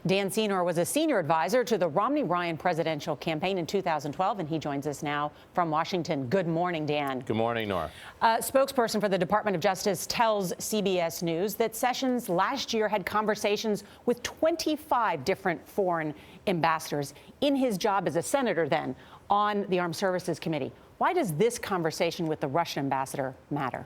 Dan Senor was a senior advisor to the Romney-Ryan presidential campaign in 2012, and he joins us now from Washington. Good morning, Dan. Good morning, Norah. A spokesperson for the Department of Justice tells CBS News that Sessions last year had conversations with 25 different foreign ambassadors in his job as a senator then on the Armed Services Committee. Why does this conversation with the Russian ambassador matter?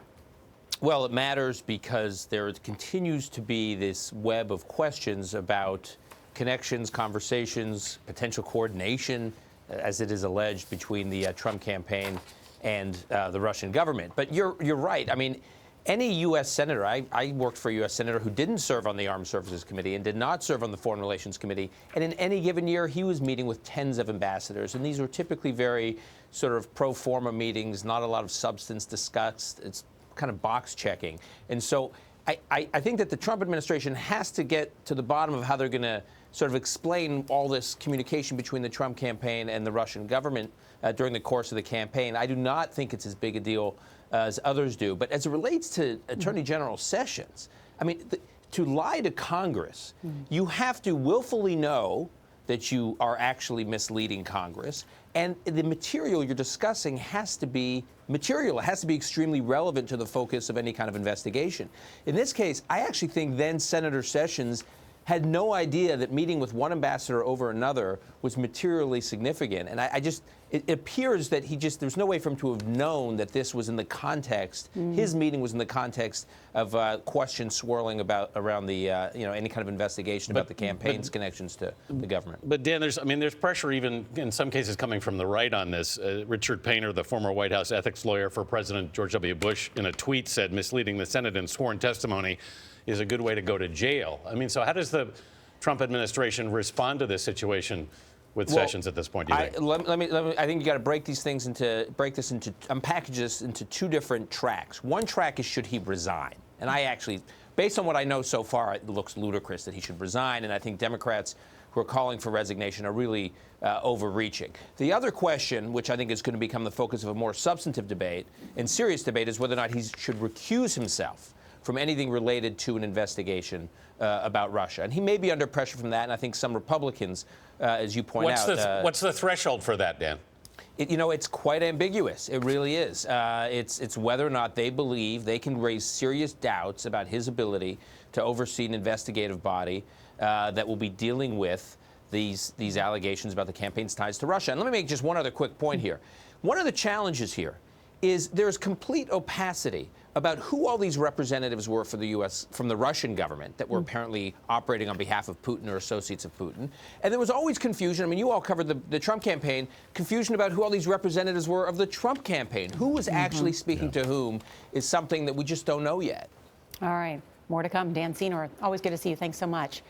Well, it matters because there continues to be this web of questions about connections, conversations, potential coordination, as it is alleged, between the Trump campaign and the Russian government. But you're right. I mean, any U.S. senator, I worked for a U.S. senator who didn't serve on the Armed Services Committee and did not serve on the Foreign Relations Committee. And in any given year, he was meeting with tens of ambassadors. And these were typically very sort of pro forma meetings, not a lot of substance discussed. It's kind of box checking. And so I think that the Trump administration has to get to the bottom of how they're going to sort of explain all this communication between the Trump campaign and the Russian government during the course of the campaign. I do not think it's as big a deal as others do. But as it relates to Attorney General Sessions, I mean, to lie to Congress, you have to willfully know that you are actually misleading Congress. And the material you're discussing has to be material. It has to be extremely relevant to the focus of any kind of investigation. In this case, I actually think then Senator Sessions had no idea that meeting with one ambassador over another was materially significant. And it appears that there's no way for him to have known that this was in the context, his meeting was in the context of questions swirling around the, any kind of investigation about the campaign's connections to the government. But Dan, there's pressure even in some cases coming from the right on this. Richard Painter, the former White House ethics lawyer for President George W. Bush, in a tweet said misleading the Senate in sworn testimony is a good way to go to jail. I mean, so how does the Trump administration respond to this situation with Sessions at this point, do you think? I think you got to unpackage this into two different tracks. One track is, should he resign? And I actually, based on what I know so far, it looks ludicrous that he should resign. And I think Democrats who are calling for resignation are really overreaching. The other question, which I think is going to become the focus of a more substantive debate and serious debate, is whether or not he should recuse himself from anything related to an investigation about Russia. And he may be under pressure from that, and I think some Republicans, as you point out... What's the threshold for that, Dan? It's quite ambiguous. It really is. It's whether or not they believe they can raise serious doubts about his ability to oversee an investigative body that will be dealing with these allegations about the campaign's ties to Russia. And let me make just one other quick point here. One of the challenges here is there's complete opacity about who all these representatives were for the U.S. from the Russian government that were apparently operating on behalf of Putin or associates of Putin. And there was always confusion. I mean, you all covered the Trump campaign, confusion about who all these representatives were of the Trump campaign. Who was actually speaking to whom is something that we just don't know yet. All right. More to come. Dan Senor, always good to see you. Thanks so much.